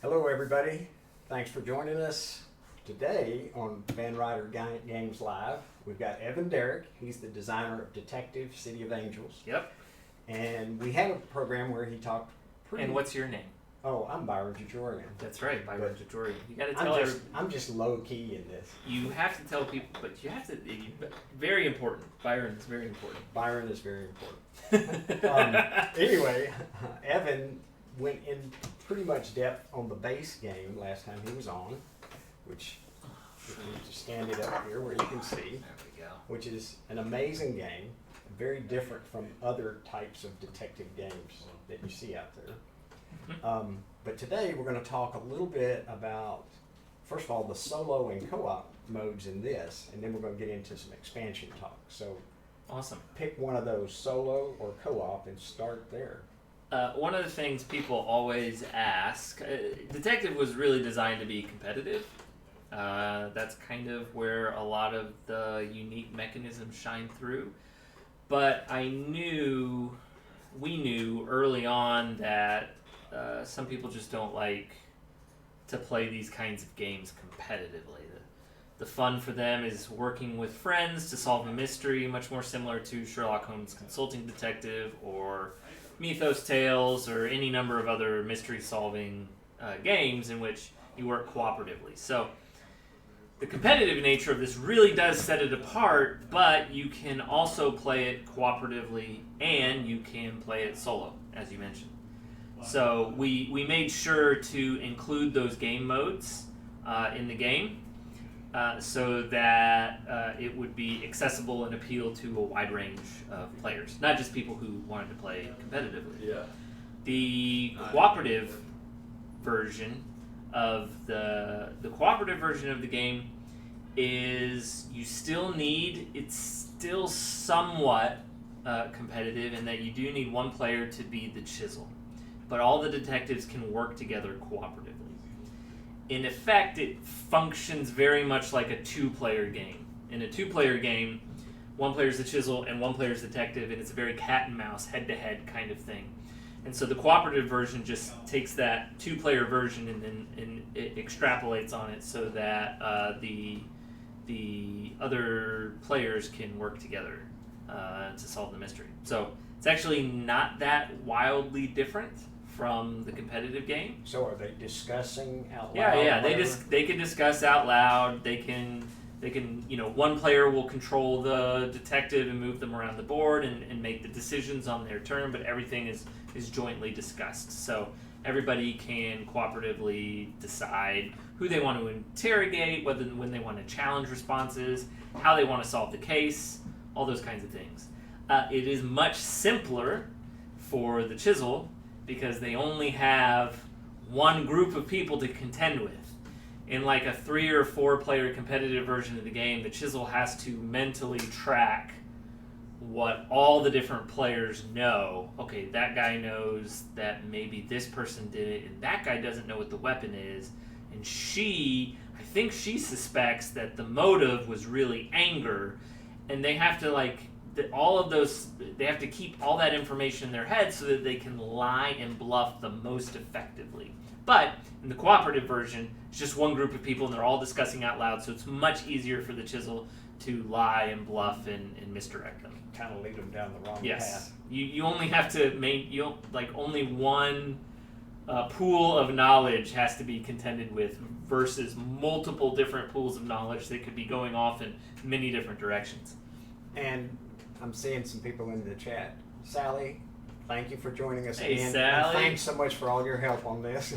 Hello, everybody. Thanks for joining us today on Ryder Games Live. We've got Evan Derrick. He's the designer of Detective City of Angels. Yep. And we have a program where he talked pretty... And what's your name? Oh, I'm Byron Jajorian. That's right, Byron Jajorian. You got to I'm tell I'm just low-key in this. You have to tell people, but you have to... Very important. Byron is very important. Byron is very important. Anyway, Evan went in pretty much depth on the base game last time he was on, which, if you just stand it up here where you can see, There we go. which is an amazing game, very different from other types of detective games that you see out there. But today we're going to talk a little bit about, first of all, the solo and co-op modes in this, and then we're going to get into some expansion talk. So Awesome. pick one of those, solo or co-op, and start there. One of the things people always ask, Detective was really designed to be competitive. That's kind of where a lot of the unique mechanisms shine through. But we knew early on that some people just don't like to play these kinds of games competitively. The fun for them is working with friends to solve a mystery, much more similar to Sherlock Holmes Consulting Detective or Mythos Tales or any number of other mystery-solving games in which you work cooperatively. So the competitive nature of this really does set it apart, but you can also play it cooperatively and you can play it solo, as you mentioned. So we made sure to include those game modes in the game so that it would be accessible and appeal to a wide range of players, not just people who wanted to play competitively. Yeah. The cooperative version of the cooperative version of the game is it's still somewhat competitive in that you do need one player to be the chisel, but all the detectives can work together cooperatively. In effect, it functions very much like a two-player game. In a two-player game, one player's the chisel and one player's detective, and it's a very cat and mouse, head-to-head kind of thing. And so the cooperative version just takes that two-player version and it extrapolates on it so that the other players can work together to solve the mystery. So it's actually not that wildly different from the competitive game. So are they discussing out loud? Yeah. They can discuss out loud. They can one player will control the detective and move them around the board and make the decisions on their turn, but everything is jointly discussed. So everybody can cooperatively decide who they want to interrogate, when they want to challenge responses, how they want to solve the case, all those kinds of things. It is much simpler for the chisel because they only have one group of people to contend with. In like a 3 or 4 player competitive version of the game, the chisel has to mentally track what all the different players know. Okay, that guy knows that maybe this person did it, and that guy doesn't know what the weapon is, and I think she suspects that the motive was really anger, and they have to they have to keep all that information in their head so that they can lie and bluff the most effectively. But in the cooperative version, it's just one group of people and they're all discussing out loud, so it's much easier for the chisel to lie and bluff and misdirect them. Kind of lead them down the wrong Yes. path. You only have to only one pool of knowledge has to be contended with versus multiple different pools of knowledge that could be going off in many different directions. And I'm seeing some people in the chat. Sally, thank you for joining us Hey, again. Sally. And thanks so much for all your help on this.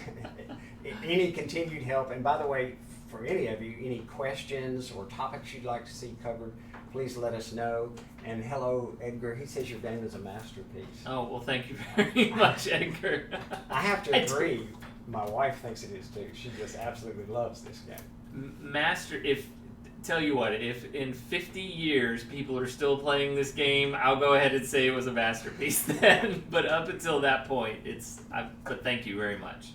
Any continued help, and by the way, for any of you, any questions or topics you'd like to see covered, please let us know. And hello, Edgar. He says your game is a masterpiece. Oh, well, thank you very much, Edgar. I have to agree. My wife thinks it is too. She just absolutely loves this game. Tell you what, if in 50 years people are still playing this game, I'll go ahead and say it was a masterpiece then. But up until that point, but thank you very much.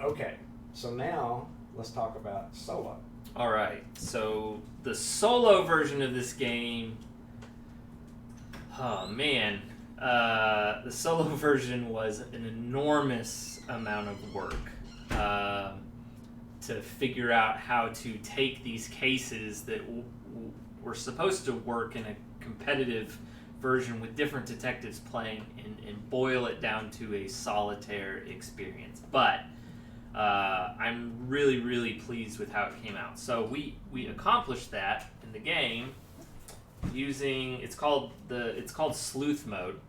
Okay, so now let's talk about solo. All right, so the solo version of this game, oh man, the solo version was an enormous amount of work. to figure out how to take these cases that were supposed to work in a competitive version with different detectives playing and boil it down to a solitaire experience. But I'm really, really pleased with how it came out. So we accomplished that in the game using it's called Sleuth Mode,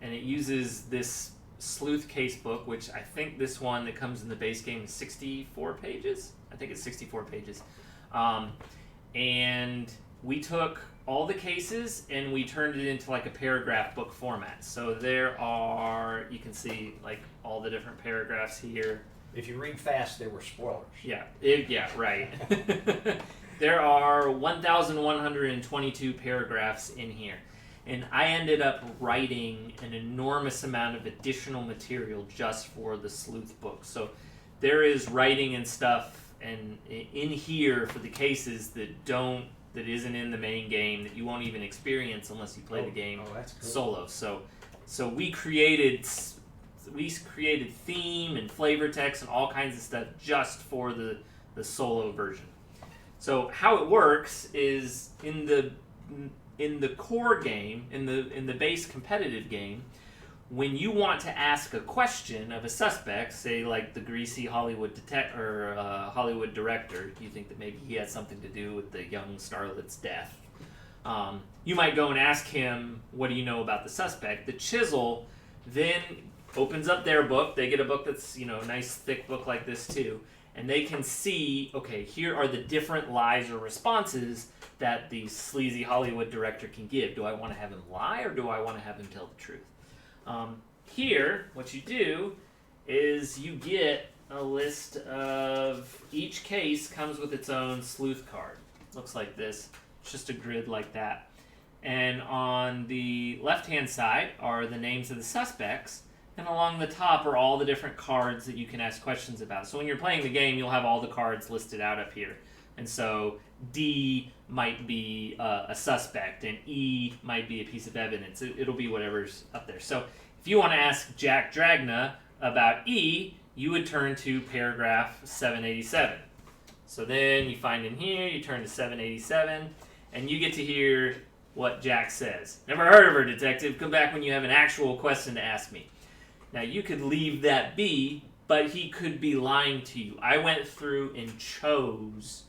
and it uses this sleuth case book, which I think this one that comes in the base game is 64 pages. I think it's 64 pages. And we took all the cases and we turned it into like a paragraph book format. So there are, you can see like all the different paragraphs here. If you read fast, there were spoilers. Yeah, right. There are 1,122 paragraphs in here. And I ended up writing an enormous amount of additional material just for the sleuth book. So there is writing and stuff and in here for the cases that isn't in the main game, that you won't even experience unless you play the game that's cool. solo. So we created theme and flavor text and all kinds of stuff just for the solo version. So how it works is in the core game, in the base competitive game, when you want to ask a question of a suspect, say like the greasy Hollywood Hollywood director, you think that maybe he had something to do with the young starlet's death. You might go and ask him, what do you know about the suspect? The Chisel then opens up their book. They get a book that's, a nice thick book like this too. And they can see, okay, here are the different lies or responses that the sleazy Hollywood director can give. Do I want to have him lie or do I want to have him tell the truth? Here, what you do is you get a list of each case comes with its own sleuth card. Looks like this. It's just a grid like that. And on the left-hand side are the names of the suspects. And along the top are all the different cards that you can ask questions about. So when you're playing the game, you'll have all the cards listed out up here. And so D might be a suspect, and E might be a piece of evidence. It'll be whatever's up there. So if you want to ask Jack Dragna about E, you would turn to paragraph 787. So then you find in here, you turn to 787, and you get to hear what Jack says. Never heard of her, detective. Come back when you have an actual question to ask me. Now, you could leave that be, but he could be lying to you. I went through and chose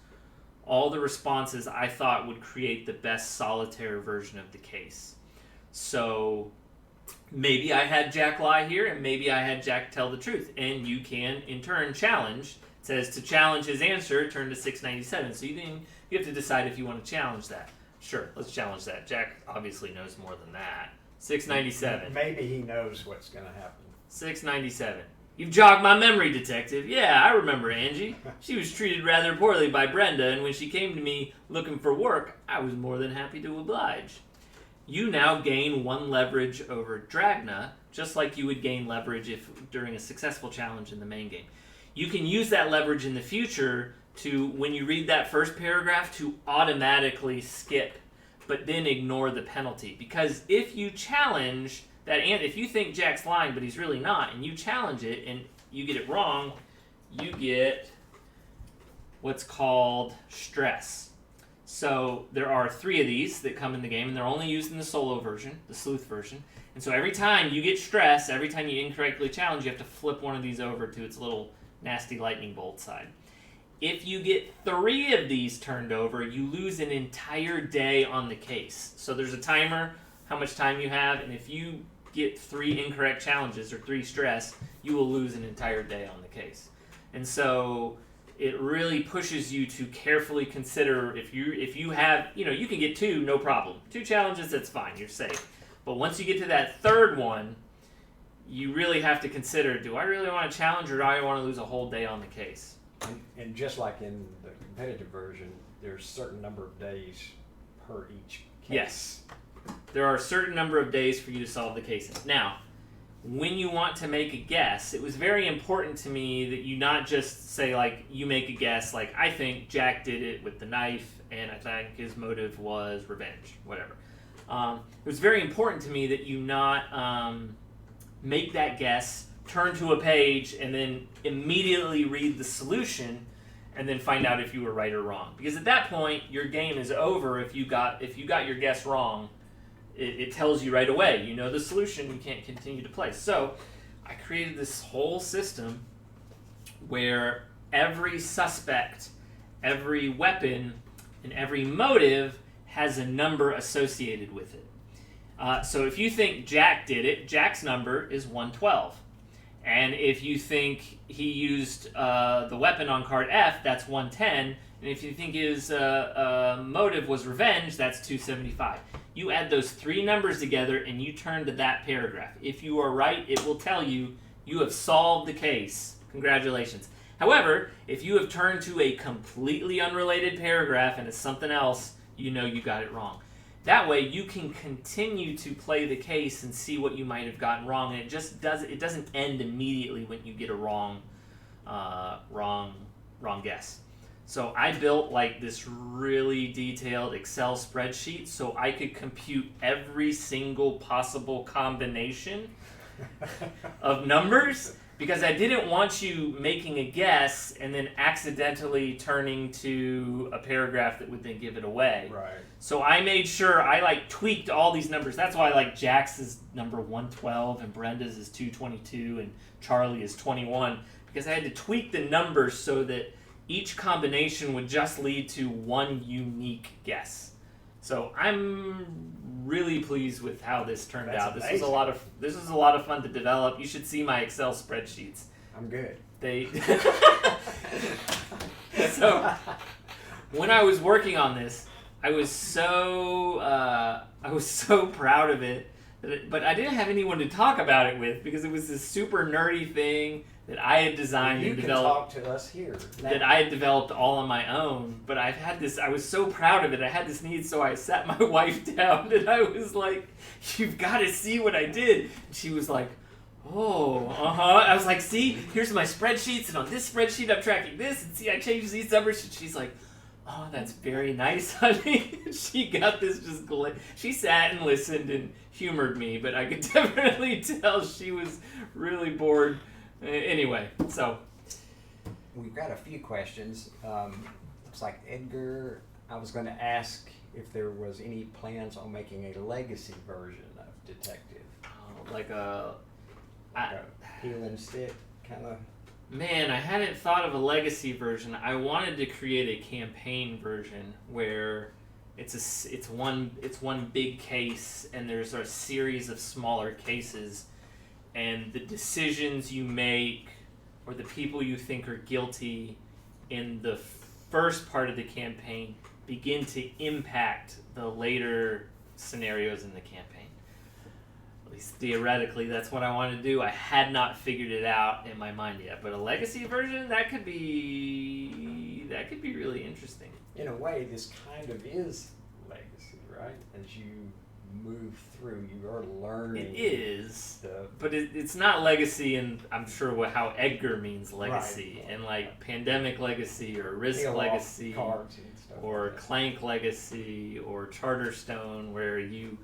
all the responses I thought would create the best solitaire version of the case. So maybe I had Jack lie here, and maybe I had Jack tell the truth. And you can, in turn, challenge. It says to challenge his answer, turn to 697. So you have to decide if you want to challenge that. Sure, let's challenge that. Jack obviously knows more than that. 697. Maybe he knows what's going to happen. 697. You've jogged my memory, detective. Yeah, I remember Angie. She was treated rather poorly by Brenda, and when she came to me looking for work, I was more than happy to oblige. You now gain 1 leverage over Dragna, just like you would gain leverage if during a successful challenge in the main game. You can use that leverage in the future to, when you read that first paragraph, to automatically skip, but then ignore the penalty. Because if you challenge that, and if you think Jack's lying but he's really not, and you challenge it and you get it wrong, you get what's called stress. So there are 3 of these that come in the game, and they're only used in the solo version, the sleuth version. And so every time you get stress, every time you incorrectly challenge, you have to flip one of these over to its little nasty lightning bolt side. If you get 3 of these turned over, you lose an entire day on the case. So there's a timer, how much time you have, and if you get 3 incorrect challenges or 3 stress, you will lose an entire day on the case. And so it really pushes you to carefully consider if you have, you can get 2, no problem. 2 challenges, that's fine, you're safe. But once you get to that 3rd one, you really have to consider, do I really want to challenge or do I want to lose a whole day on the case? And just like in the competitive version, there's a certain number of days per each case. Yes. There are a certain number of days for you to solve the cases. Now, when you want to make a guess, it was very important to me that you not just say, like, you make a guess, like, I think Jack did it with the knife, and I think his motive was revenge, whatever. It was very important to me that you not make that guess turn to a page and then immediately read the solution and then find out if you were right or wrong. Because at that point, your game is over. If you got your guess wrong, it tells you right away. You know the solution. You can't continue to play. So I created this whole system where every suspect, every weapon, and every motive has a number associated with it. So if you think Jack did it, Jack's number is 112. And if you think he used the weapon on card F, that's 110. And if you think his motive was revenge, that's 275. You add those three numbers together and you turn to that paragraph. If you are right, it will tell you you have solved the case. Congratulations. However, if you have turned to a completely unrelated paragraph and it's something else, you know you got it wrong. That way you can continue to play the case and see what you might have gotten wrong, and it doesn't end immediately when you get a wrong guess. So I built like this really detailed Excel spreadsheet so I could compute every single possible combination of numbers, because I didn't want you making a guess and then accidentally turning to a paragraph that would then give it away. Right. So I made sure I tweaked all these numbers. That's why Jack's is number 112 and Brenda's is 222 and Charlie is 21, because I had to tweak the numbers so that each combination would just lead to one unique guess. So I'm really pleased with how this turned out. This was a lot of fun to develop. You should see my Excel spreadsheets. I'm good. So when I was working on this, I was so proud of it, but I didn't have anyone to talk about it with, because it was this super nerdy thing that I had designed and developed. You can talk to us here. That I had developed all on my own, but I was so proud of it. I had this need, so I sat my wife down and I was like, "You've got to see what I did." And she was like, "Oh, I was like, "See, here's my spreadsheets, and on this spreadsheet I'm tracking this, and see, I changed these numbers." And she's like, "Oh, that's very nice, honey." She got this she sat and listened and humored me, but I could definitely tell she was really bored. Anyway, so we've got a few questions. Looks like Edgar, I was going to ask if there was any plans on making a legacy version of Detective. Like a peel and stick kind of. Man, I hadn't thought of a legacy version. I wanted to create a campaign version where it's one big case and there's a series of smaller cases, and the decisions you make or the people you think are guilty in the first part of the campaign begin to impact the later scenarios in the campaign. At least theoretically, that's what I wanted to do. I had not figured it out in my mind yet, but a legacy version, that could be really interesting. In a way, this kind of is legacy, right? As you move through, you are learning. It is, but it's not legacy, and I'm sure how Edgar means legacy, right. And like Pandemic Legacy or Risk Peel Legacy cards and stuff or like that. Clank Legacy or Charterstone, where you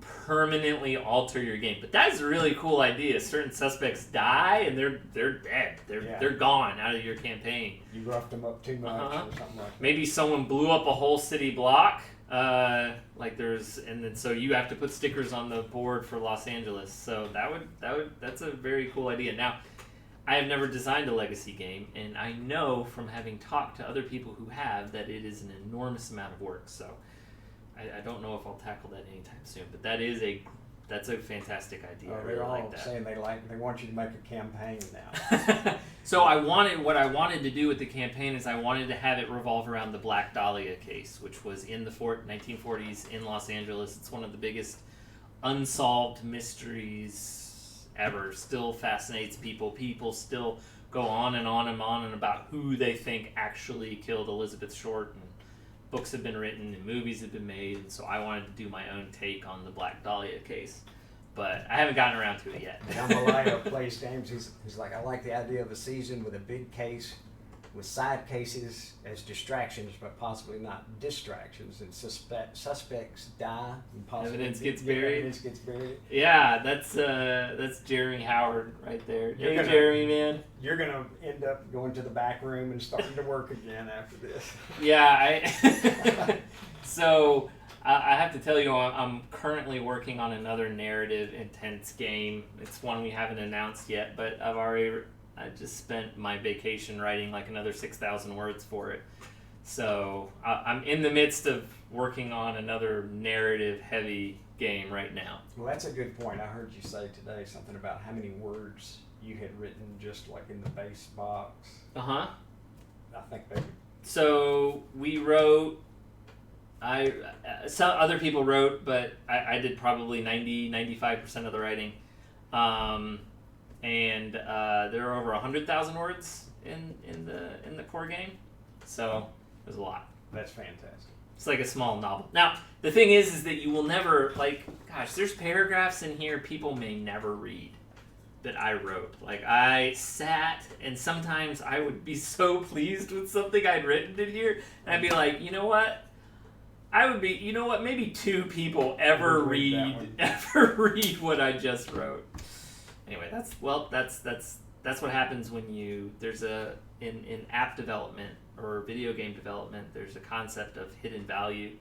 permanently alter your game. But that's a really cool idea. Certain suspects die and they're dead. They're gone out of your campaign. You roughed them up too much or something like that. Maybe someone blew up a whole city block. And then so you have to put stickers on the board for Los Angeles. So that's a very cool idea. Now, I have never designed a legacy game, and I know from having talked to other people who have that it is an enormous amount of work. So I don't know if I'll tackle that anytime soon, but that's a fantastic idea. I really they're all like that. saying they want you to make a campaign now. So what I wanted to do with the campaign is I wanted to have it revolve around the Black Dahlia case, which was in the 1940s in Los Angeles. It's one of the biggest unsolved mysteries ever. Still fascinates people. People still go on and on and on and about who they think actually killed Elizabeth Short, and books have been written and movies have been made, and so I wanted to do my own take on the Black Dahlia case. But I haven't gotten around to it yet. John Malaya plays games. He's like, I like the idea of a season with a big case with side cases as distractions, but possibly not distractions, and suspects die and possibly Evidence gets buried. Evidence gets buried. Yeah, that's Jeremy Howard right there. Hey, Jeremy, man. You're gonna end up going to the back room and starting to work again after this. Yeah, so I have to tell you, I'm currently working on another narrative intense game. It's one we haven't announced yet, but I just spent my vacation writing like another 6,000 words for it. So I'm in the midst of working on another narrative-heavy game right now. Well, that's a good point. I heard you say today something about how many words you had written just like in the base box. Uh-huh. I think they... So we wrote... some other people wrote, but I did probably 95% of the writing. And there are over 100,000 words in the core game, so there's a lot. That's fantastic. It's like a small novel. Now the thing is that you will never there's paragraphs in here people may never read that I wrote. Like I sat and sometimes I would be so pleased with something I'd written in here, and I'd be like, you know what? Maybe 2 people ever read what I just wrote. Anyway, that's what happens when there's in app development or video game development, there's a concept of hidden value,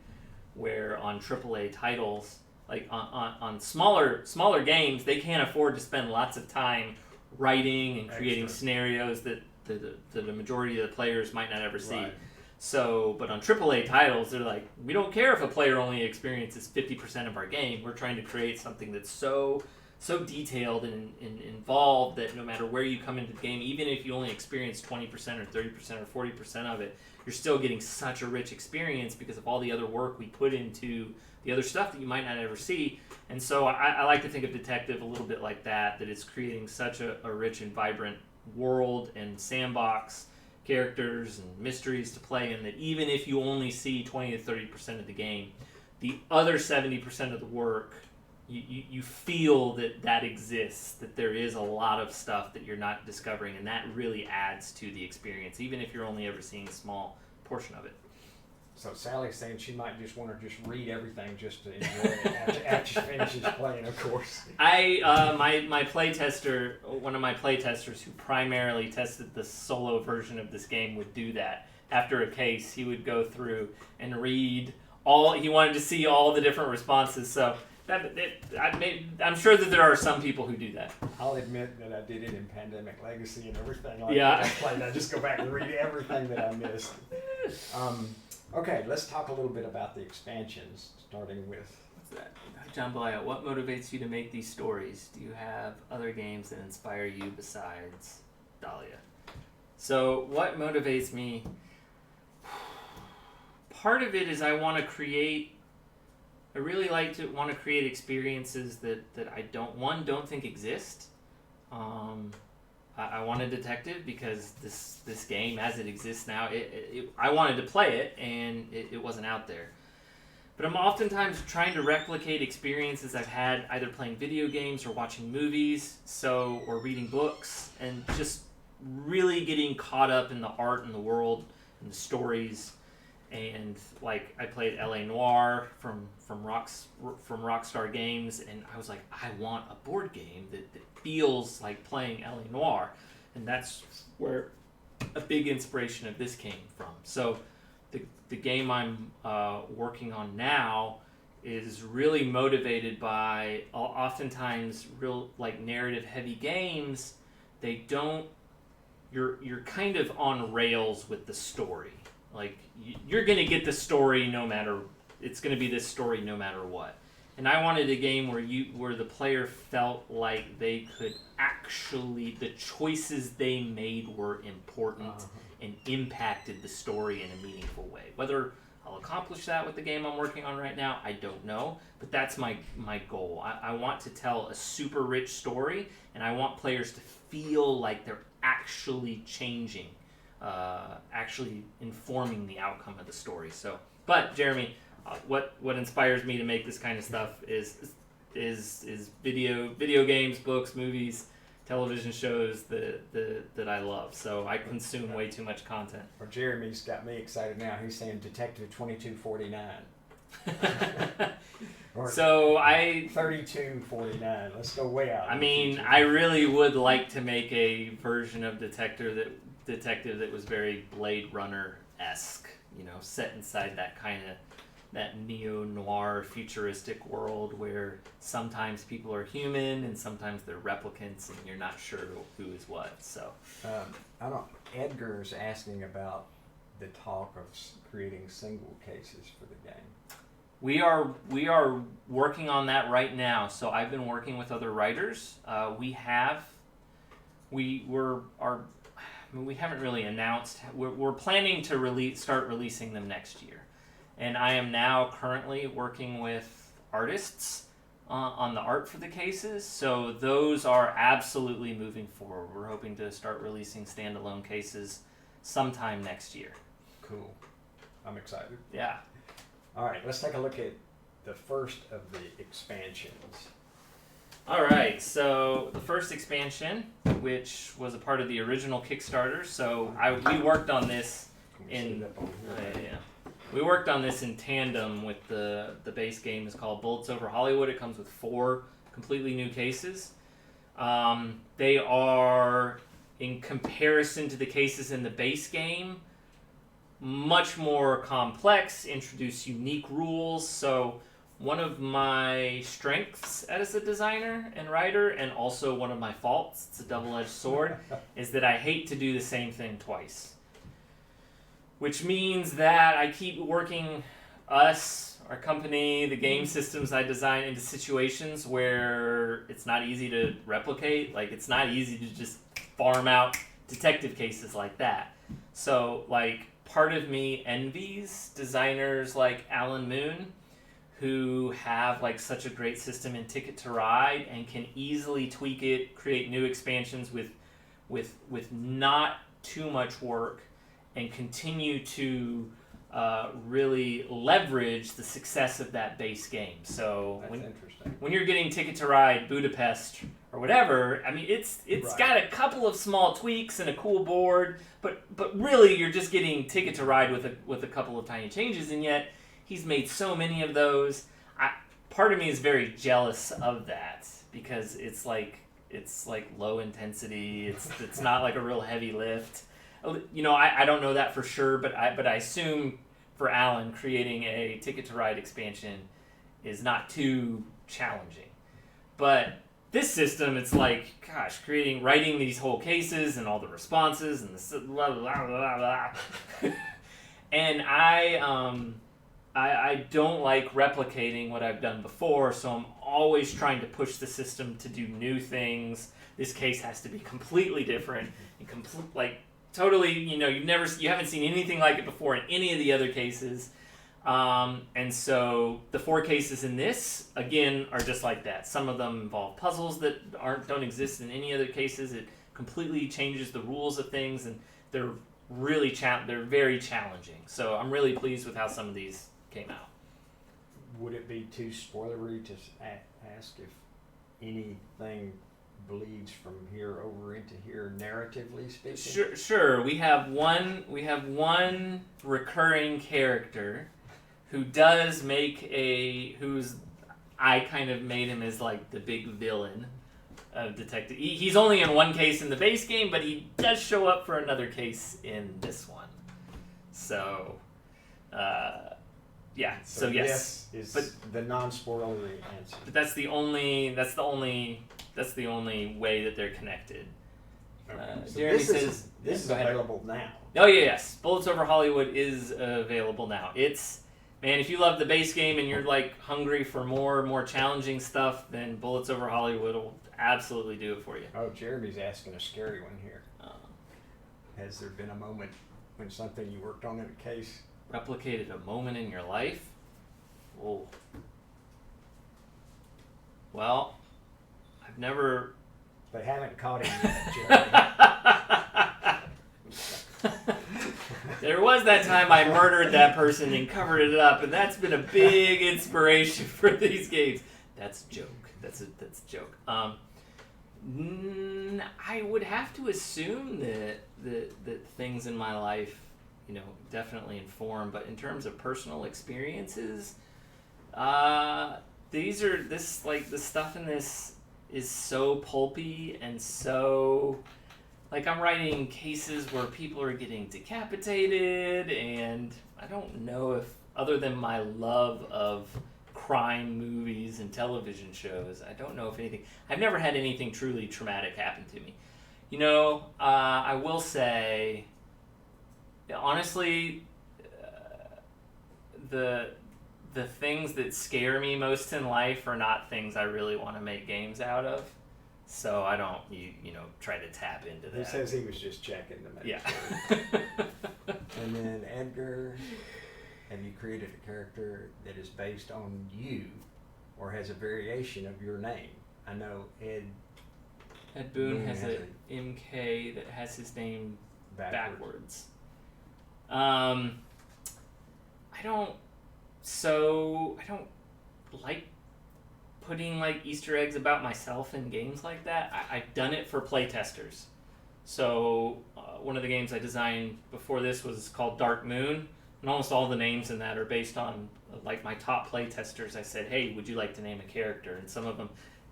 where on AAA titles, like on smaller games, they can't afford to spend lots of time writing and creating scenarios that the majority of the players might not ever see. Right. So, but on AAA titles, they're like, we don't care if a player only experiences 50% of our game. We're trying to create something that's so detailed and involved that no matter where you come into the game, even if you only experience 20% or 30% or 40% of it, you're still getting such a rich experience because of all the other work we put into the other stuff that you might not ever see. And so I like to think of Detective a little bit like that it's creating such a rich and vibrant world and sandbox, characters and mysteries to play in, that even if you only see 20 to 30% of the game, the other 70% of the work, you feel that exists, that there is a lot of stuff that you're not discovering, and that really adds to the experience, even if you're only ever seeing a small portion of it. So Sally's saying she might just want to just read everything just to enjoy it after she finishes playing, of course. My playtester, one of my playtesters who primarily tested the solo version of this game, would do that. After a case, he would go through and read he wanted to see all the different responses. So I'm sure that there are some people who do that. I'll admit that I did it in Pandemic Legacy and everything like yeah. that. I played. I just go back and read everything that I missed. Okay, let's talk a little bit about the expansions, starting with... What's that? John Blaya, what motivates you to make these stories? Do you have other games that inspire you besides Dahlia? So what motivates me? Part of it is I really like to want to create experiences that I don't think exist. I wanted Detective because this game, as it exists now, I wanted to play it, and it wasn't out there. But I'm oftentimes trying to replicate experiences I've had either playing video games or watching movies, or reading books, and just really getting caught up in the art and the world and the stories. And like I played L.A. Noire from Rockstar Games, and I was like, I want a board game that feels like playing L.A. Noire, and that's where a big inspiration of this came from. So the game I'm working on now is really motivated by oftentimes real like narrative heavy games. You're kind of on rails with the story. Like, you're going to get the story it's going to be this story no matter what. And I wanted a game where the player felt like they could the choices they made were important and impacted the story in a meaningful way. Whether I'll accomplish that with the game I'm working on right now, I don't know. But that's my goal. I want to tell a super rich story, and I want players to feel like they're actually changing. Actually informing the outcome of the story. So, but Jeremy, what inspires me to make this kind of stuff is video games, books, movies, television shows that I love. So I consume way too much content. Well, Jeremy's got me excited now. He's saying Detective 2249. Or So 3249. Let's go way out. I mean, I really would like to make a version of detective that was very Blade Runner-esque, set inside that neo-noir futuristic world where sometimes people are human and sometimes they're replicants and you're not sure who is what. So Edgar's asking about the talk of creating single cases for the game. We are working on that right now. So I've been working with other writers. We haven't really announced. We're planning to start releasing them next year, and I am now currently working with artists on the art for the cases. So those are absolutely moving forward. We're hoping to start releasing standalone cases sometime next year. Cool. I'm excited. Yeah. All right, let's take a look at the first of the expansions. All right, so the first expansion, which was a part of the original Kickstarter, so we worked on this we worked on this in tandem with the base game. Is called Bullets Over Hollywood. It comes with 4 completely new cases. They are, in comparison to the cases in the base game, much more complex, introduce unique rules. So one of my strengths as a designer and writer, and also one of my faults, it's a double-edged sword, is that I hate to do the same thing twice. Which means that I keep working our company, the game systems I design into situations where it's not easy to replicate. Like, it's not easy to just farm out detective cases like that. So, part of me envies designers like Alan Moon, who have such a great system in Ticket to Ride and can easily tweak it, create new expansions with not too much work, and continue to really leverage the success of that base game. So when you're getting Ticket to Ride Budapest or whatever, I mean, it's right. Got a couple of small tweaks and a cool board, but really you're just getting Ticket to Ride with a couple of tiny changes, and yet he's made so many of those. Part of me is very jealous of that because it's like low intensity. It's not like a real heavy lift. I don't know that for sure, but I assume for Alan, creating a Ticket to Ride expansion is not too challenging. But this system, it's writing these whole cases and all the responses and the blah blah blah blah. And I don't like replicating what I've done before, so I'm always trying to push the system to do new things. This case has to be completely different and totally, you haven't seen anything like it before in any of the other cases. And so the 4 cases in this, again, are just like that. Some of them involve puzzles that don't exist in any other cases. It completely changes the rules of things, and they're they're very challenging. So I'm really pleased with how some of these came out. Would it be too spoilery to ask if anything bleeds from here over into here, narratively speaking? Sure. We have one recurring character who does I kind of made him as the big villain of Detective. He's only in one case in the base game, but he does show up for another case in this one. So, yeah. So yes, this is the non-spoilery answer. But that's the only way that they're connected. Okay. So this is available now. Oh yeah, yes. Bullets Over Hollywood is available now. Man, if you love the base game and you're hungry for more challenging stuff, then Bullets Over Hollywood will absolutely do it for you. Oh, Jeremy's asking a scary one here. Has there been a moment when something you worked on in a case replicated a moment in your life? Whoa. Well, I've never. They haven't caught him yet, Jeremy. There was that time I murdered that person and covered it up, and that's been a big inspiration for these games. That's a joke. That's a joke. I would have to assume that things in my life, definitely inform. But in terms of personal experiences, the stuff in this is so pulpy and so, like, I'm writing cases where people are getting decapitated, and I don't know if, other than my love of crime movies and television shows, I don't know if anything, I've never had anything truly traumatic happen to me. I will say, honestly, the things that scare me most in life are not things I really want to make games out of. So I don't, try to tap into that. He says he was just checking to make sure. And then Edgar, have you created a character that is based on you or has a variation of your name? I know Ed Boone has an MK that has his name backwards. I don't like putting like Easter eggs about myself in games like that. I've done it for playtesters. So one of the games I designed before this was called Dark Moon, and almost all the names in that are based on like my top playtesters. I said, hey, would you like to name a character? And some of them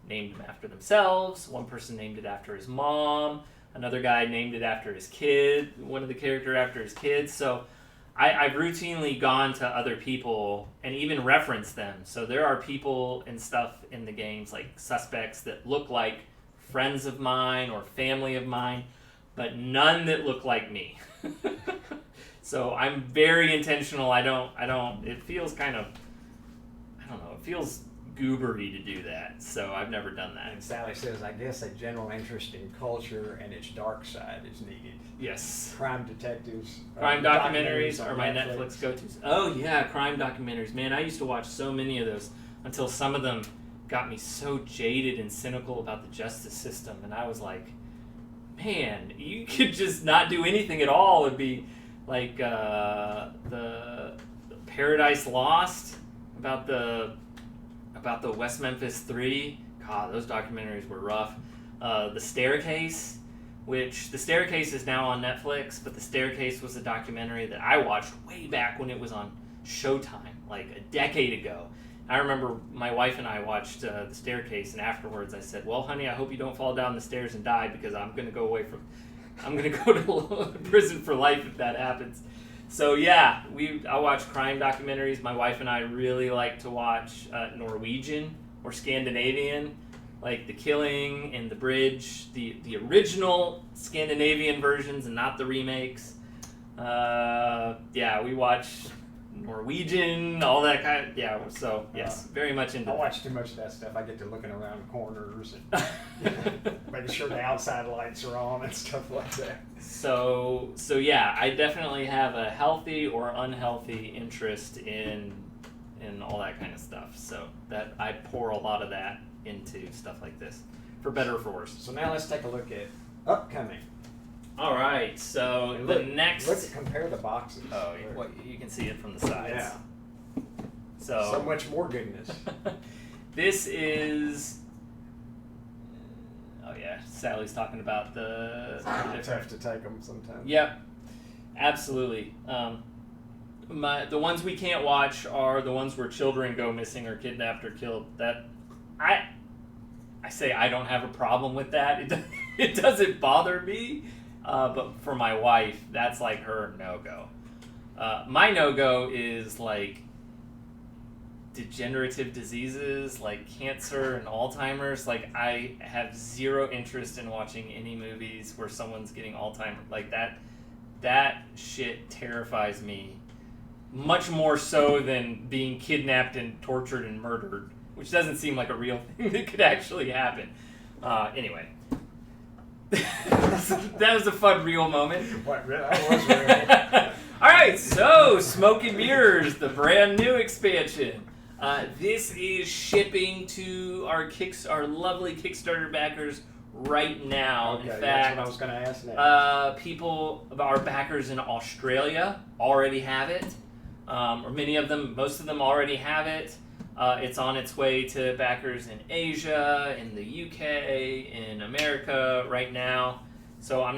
named them after themselves. One person named it after his mom. Another guy named it after his kid. One of the character after his kids. So I've routinely gone to other people and even referenced them. So there are people and stuff in the games, like suspects that look like friends of mine or family of mine, but none that look like me. So I'm very intentional. It feels kind of, it feels goobery to do that. So I've never done that. And Sally says, I guess a general interest in culture and its dark side is needed. Yes. Crime detectives. Crime documentaries are my Netflix go-tos. Oh, yeah, crime documentaries. Man, I used to watch so many of those until some of them got me so jaded and cynical about the justice system. And I was like, man, you could just not do anything at all. It'd be like the Paradise Lost about the West Memphis 3. God, those documentaries were rough. The Staircase, which The Staircase is now on Netflix, but The Staircase was a documentary that I watched way back when it was on Showtime, like a decade ago. I remember my wife and I watched The Staircase, and afterwards I said, well, honey, I hope you don't fall down the stairs and die, because I'm going to go to prison for life if that happens. So yeah, I watch crime documentaries. My wife and I really like to watch Norwegian or Scandinavian, like The Killing and The Bridge, the original Scandinavian versions and not the remakes. We watch Norwegian, all that kind of, so yes, very much into I watch too much of that stuff. I get to looking around corners and making sure the outside lights are on and stuff like that. So yeah, I definitely have a healthy or unhealthy interest in all that kind of stuff. So that I pour a lot of that into stuff like this, for better or for worse. So now let's take a look at upcoming. All right, so compare the boxes. Oh, you can see it from the sides. Yeah. So much more goodness. This is. Oh yeah, Sally's talking about the. It's tough to take them sometimes. Yep, absolutely. The ones we can't watch are the ones where children go missing or kidnapped or killed. That I say I don't have a problem with that. It doesn't bother me. But for my wife, that's like her no-go. My no-go is like degenerative diseases like cancer and Alzheimer's. Like, I have zero interest in watching any movies where someone's getting Alzheimer's. Like, that shit terrifies me. Much more so than being kidnapped and tortured and murdered, which doesn't seem like a real thing that could actually happen. Anyway. That was a fun, real moment. What, really? That was real. Alright, so Smoke and Mirrors, the brand new expansion. This is shipping to our lovely Kickstarter backers right now. Okay, in fact, that's what I was going to ask next. Our backers in Australia already have it. Or most of them already have it. It's on its way to backers in Asia, in the UK, in America right now. So I'm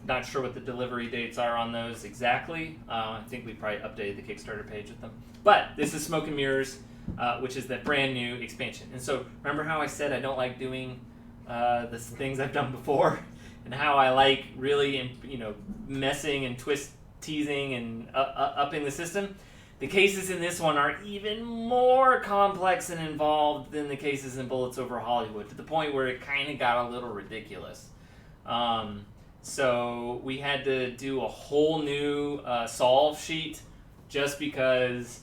not sure what the delivery dates are on those exactly. I think we probably updated the Kickstarter page with them. But this is Smoke and Mirrors, which is the brand new expansion. And so remember how I said I don't like doing the things I've done before, and how I like really messing and teasing and upping the system. The cases in this one are even more complex and involved than the cases in Bullets Over Hollywood, to the point where it kind of got a little ridiculous. So we had to do a whole new solve sheet just because.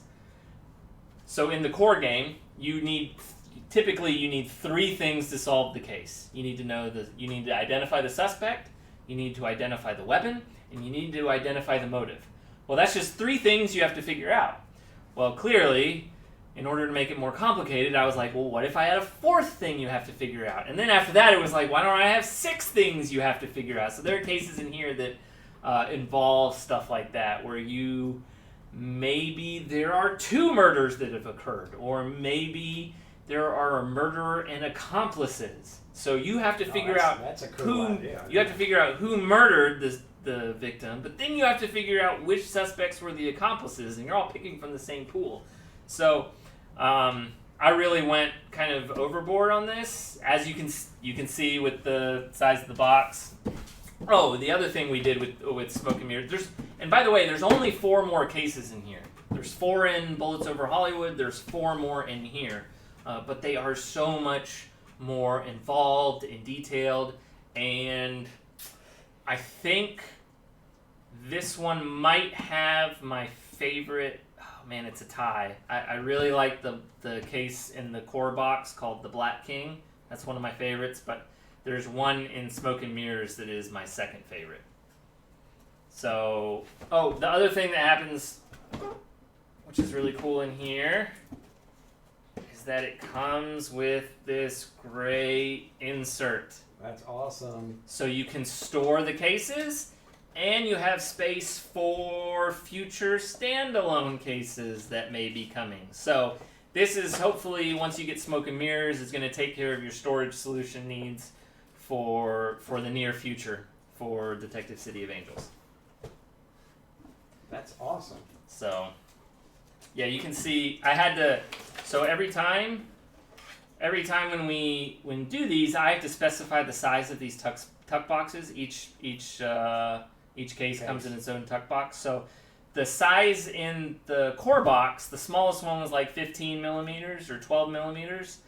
So in the core game, you need 3 things to solve the case. You need to identify the suspect, you need to identify the weapon, and you need to identify the motive. Well, that's just 3 things you have to figure out. Well, clearly, in order to make it more complicated, I was like, well, what if I had a 4th thing you have to figure out? And then after that, it was like, why don't I have 6 things you have to figure out? So there are cases in here that involve stuff like that, where maybe there are 2 murders that have occurred, or maybe there are a murderer and accomplices. So you have to figure out you have to figure out who murdered the victim, but then you have to figure out which suspects were the accomplices, and you're all picking from the same pool. So I really went kind of overboard on this, as you can see with the size of the box. Oh, the other thing we did with Smoke and Mirrors, and by the way, there's only 4 more cases in here. There's 4 in Bullets Over Hollywood, there's 4 more in here, but they are so much more involved and detailed, and I think this one might have my favorite. Oh man, it's a tie. I really like the case in the core box called the Black King. That's one of my favorites, but there's one in Smoke and Mirrors that is my second favorite. So, the other thing that happens, which is really cool in here, is that it comes with this great insert. That's awesome. So you can store the cases, and you have space for future standalone cases that may be coming. So this is, hopefully, once you get Smoke and Mirrors, is going to take care of your storage solution needs for the near future for Detective City of Angels. That's awesome. So, yeah, you can see I had to. So every time when we do these, I have to specify the size of these tuck boxes. Each case comes in its own tuck box. So the size in the core box, the smallest one was like 15 millimeters or 12 millimeters.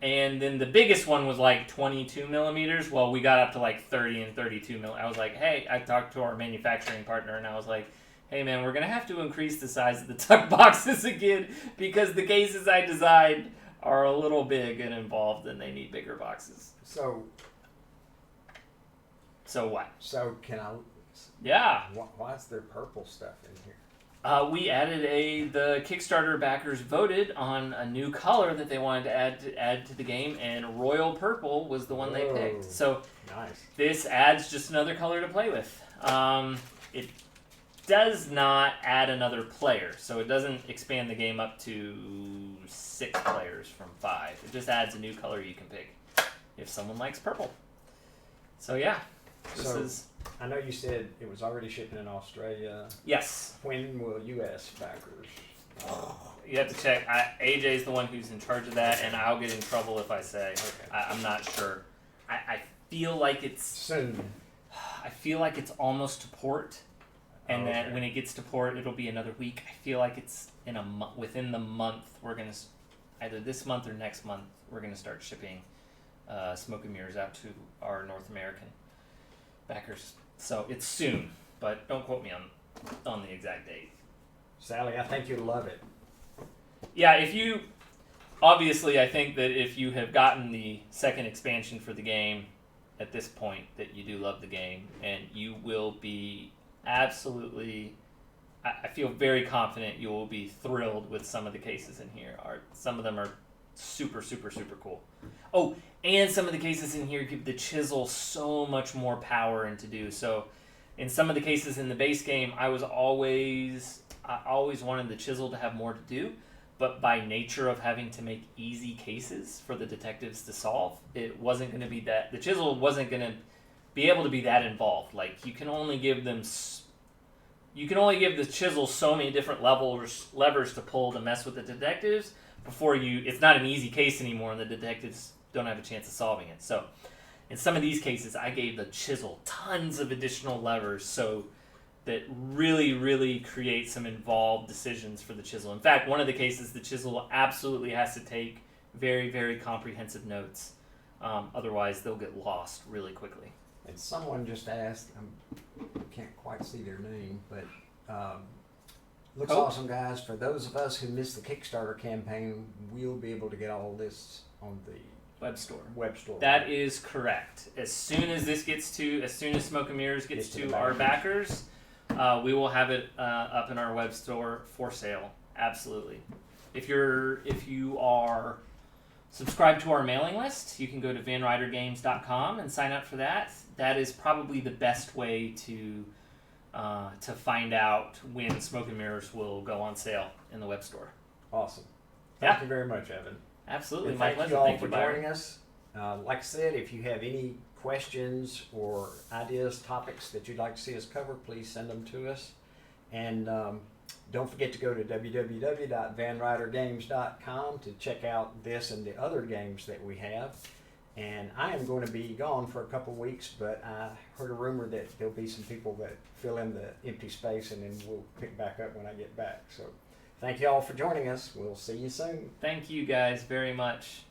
And then the biggest one was like 22 millimeters. Well, we got up to like 30 and 32 mil. I was like, hey, I talked to our manufacturing partner, and I was like, hey man, we're going to have to increase the size of the tuck boxes again, because the cases I designed are a little big and involved, and they need bigger boxes. So what? So can I? Yeah. Why is there purple stuff in here? We added the Kickstarter backers voted on a new color that they wanted to add to the game, and Royal Purple was the one they picked. So nice. This adds just another color to play with. It does not add another player, so it doesn't expand the game up to 6 players from 5. It just adds a new color you can pick if someone likes purple. So yeah, this is. I know you said it was already shipping in Australia. Yes. When will U.S. backers? You have to check. AJ's the one who's in charge of that, and I'll get in trouble if I say. Okay. I'm not sure. I feel like it's soon. I feel like it's almost to port, and that when it gets to port, it'll be another week. I feel like it's within the month. We're gonna either this month or next month. We're gonna start shipping Smoke and Mirrors out to our North American backers. So it's soon, but don't quote me on the exact date. Sally, I think you'll love it. Yeah, obviously, I think that if you have gotten the second expansion for the game at this point, that you do love the game, and you will be absolutely, I feel very confident you will be thrilled with some of the cases in here. Some of them are super, super, super cool. Oh, and some of the cases in here give the chisel so much more power and to do. So in some of the cases in the base game, I always wanted the chisel to have more to do. but by nature of having to make easy cases for the detectives to solve, it wasn't going to be that. The chisel wasn't going to be able to be that involved. Like, you can only give the chisel so many different levers to pull to mess with the detectives before it's not an easy case anymore, and the detectives don't have a chance of solving it. So in some of these cases, I gave the chisel tons of additional levers so that really, really create some involved decisions for the chisel. In fact, one of the cases, the chisel absolutely has to take very, very comprehensive notes. Otherwise, they'll get lost really quickly. And someone just asked, I can't quite see their name, but looks awesome, guys. For those of us who missed the Kickstarter campaign, we'll be able to get all this on the Web store. That is correct. As soon as Smoke and Mirrors gets to our backers, we will have it up in our web store for sale. Absolutely. If you are subscribed to our mailing list, you can go to vanrydergames.com and sign up for that. That is probably the best way to find out when Smoke and Mirrors will go on sale in the web store. Awesome. Thank you very much, Evan. Absolutely, my pleasure. Thank you all for joining Byron. us. Like I said, if you have any questions or ideas, topics that you'd like to see us cover, please send them to us. And don't forget to go to www.vanrydergames.com to check out this and the other games that we have. And I am going to be gone for a couple weeks, but I heard a rumor that there'll be some people that fill in the empty space, and then we'll pick back up when I get back. So thank you all for joining us. We'll see you soon. Thank you guys very much.